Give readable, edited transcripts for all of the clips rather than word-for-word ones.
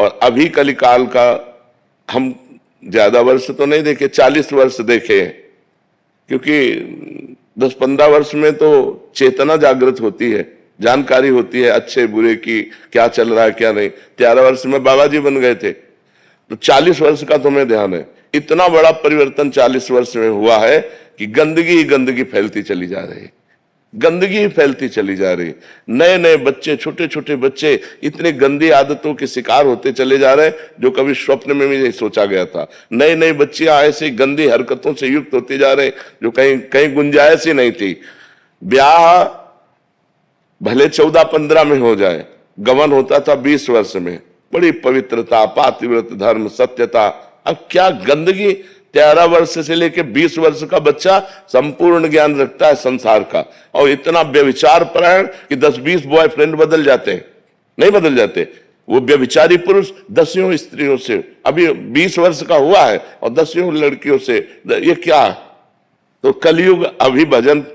और अभी कलिकाल का हम ज्यादा वर्ष तो नहीं देखे, 40 वर्ष देखे, क्योंकि 10-15 वर्ष में तो चेतना जागृत होती है, जानकारी होती है अच्छे बुरे की, क्या चल रहा है क्या नहीं। 13 वर्ष में बाबा जी बन गए थे, तो 40 वर्ष का तुम्हें ध्यान है। इतना बड़ा परिवर्तन 40 वर्ष में हुआ है कि गंदगी ही गंदगी फैलती चली जा रही है, गंदगी ही फैलती चली जा रही है। नए नए बच्चे, छोटे छोटे बच्चे इतने गंदी आदतों के शिकार होते चले जा रहे हैं जो कभी स्वप्न में भी नहीं सोचा गया था। नई नई बच्चियां ऐसी गंदी हरकतों से युक्त होती जा रहे जो कहीं कहीं गुंजाइश ही नहीं थी। ब्याह भले 14-15 में हो जाए, गमन होता था 20 वर्ष में। बड़ी पवित्रता, पातिव्रत धर्म, सत्यता। अब क्या गंदगी! 13 वर्ष से लेकर 20 वर्ष का बच्चा संपूर्ण ज्ञान रखता है संसार का, और इतना व्यभिचार परायण कि 10-20 बॉयफ्रेंड बदल जाते हैं। नहीं बदल जाते, वो व्यभिचारी पुरुष 10 स्त्रियों से, अभी 20 वर्ष का हुआ है और 10 लड़कियों से, ये क्या है? तो कलयुग अभी भजन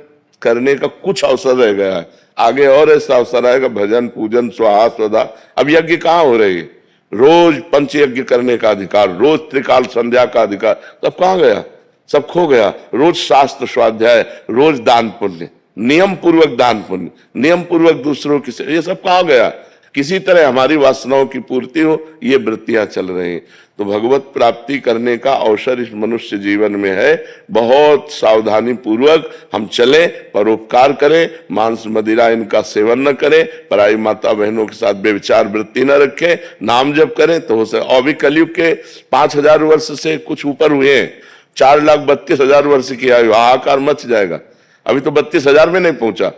करने का कुछ अवसर रह गया है, आगे और ऐसा अवसर आएगा भजन पूजन स्वाहा स्वधा। अब यज्ञ कहाँ हो रही है? रोज पंचयज्ञ करने का अधिकार, रोज त्रिकाल संध्या का अधिकार, सब कहाँ गया? सब खो गया। रोज शास्त्र स्वाध्याय, रोज दान पुण्य, नियम पूर्वक दान पुण्य, नियम पूर्वक दूसरों की, ये सब कहाँ गया? किसी तरह हमारी वासनाओं की पूर्ति हो, ये वृत्तियां चल रही हैं। तो भगवत प्राप्ति करने का अवसर इस मनुष्य जीवन में है। बहुत सावधानी पूर्वक हम चलें, परोपकार करें, मांस मदिरा इनका सेवन न करें, पराई माता बहनों के साथ बेविचार वृत्ति न रखें, नाम जप करें तो हो सके। और भी कलयुग के 5000 वर्ष से कुछ ऊपर हुए हैं, 4,32,000 वर्ष की आयु, हाहाकार मच जाएगा। अभी तो 32,000 में नहीं पहुंचा,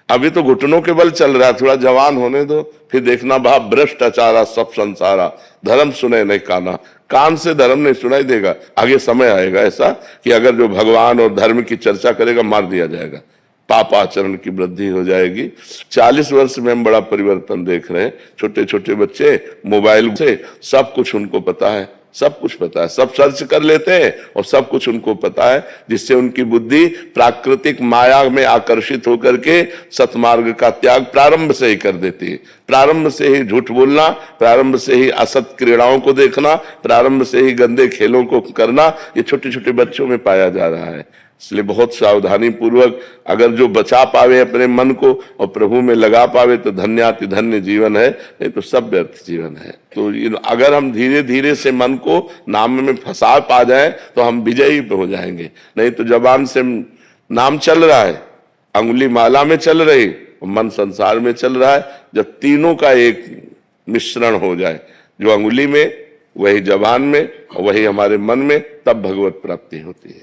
अभी तो घुटनों के बल चल रहा है। थोड़ा जवान होने दो, फिर देखना भाव भ्रष्टाचारा सब संसारा, धर्म सुने नहीं काना। कान से धर्म नहीं सुनाई देगा। आगे समय आएगा ऐसा कि अगर जो भगवान और धर्म की चर्चा करेगा मार दिया जाएगा, पाप आचरण की वृद्धि हो जाएगी। 40 वर्ष में हम बड़ा परिवर्तन देख रहे हैं। छोटे छोटे बच्चे मोबाइल से सब कुछ उनको पता है, सब कुछ पता है, सब सर्च कर लेते हैं और सब कुछ उनको पता है, जिससे उनकी बुद्धि प्राकृतिक माया में आकर्षित होकर के सतमार्ग का त्याग प्रारंभ से ही कर देती है। प्रारंभ से ही झूठ बोलना, प्रारंभ से ही असत क्रीड़ाओं को देखना, प्रारंभ से ही गंदे खेलों को करना, ये छोटे छोटे बच्चों में पाया जा रहा है। इसलिए बहुत सावधानी पूर्वक अगर जो बचा पावे अपने मन को और प्रभु में लगा पावे तो धन्याति धन्य जीवन है, नहीं तो सब व्यर्थ जीवन है। तो अगर हम धीरे धीरे से मन को नाम में फंसा पा जाए तो हम विजयी हो जाएंगे। नहीं तो जबान से नाम चल रहा है, अंगुली माला में चल रही, मन संसार में चल रहा है। जब तीनों का एक मिश्रण हो जाए, जो अंगुली में, वही जबान में और वही हमारे मन में, तब भगवत प्राप्ति होती है।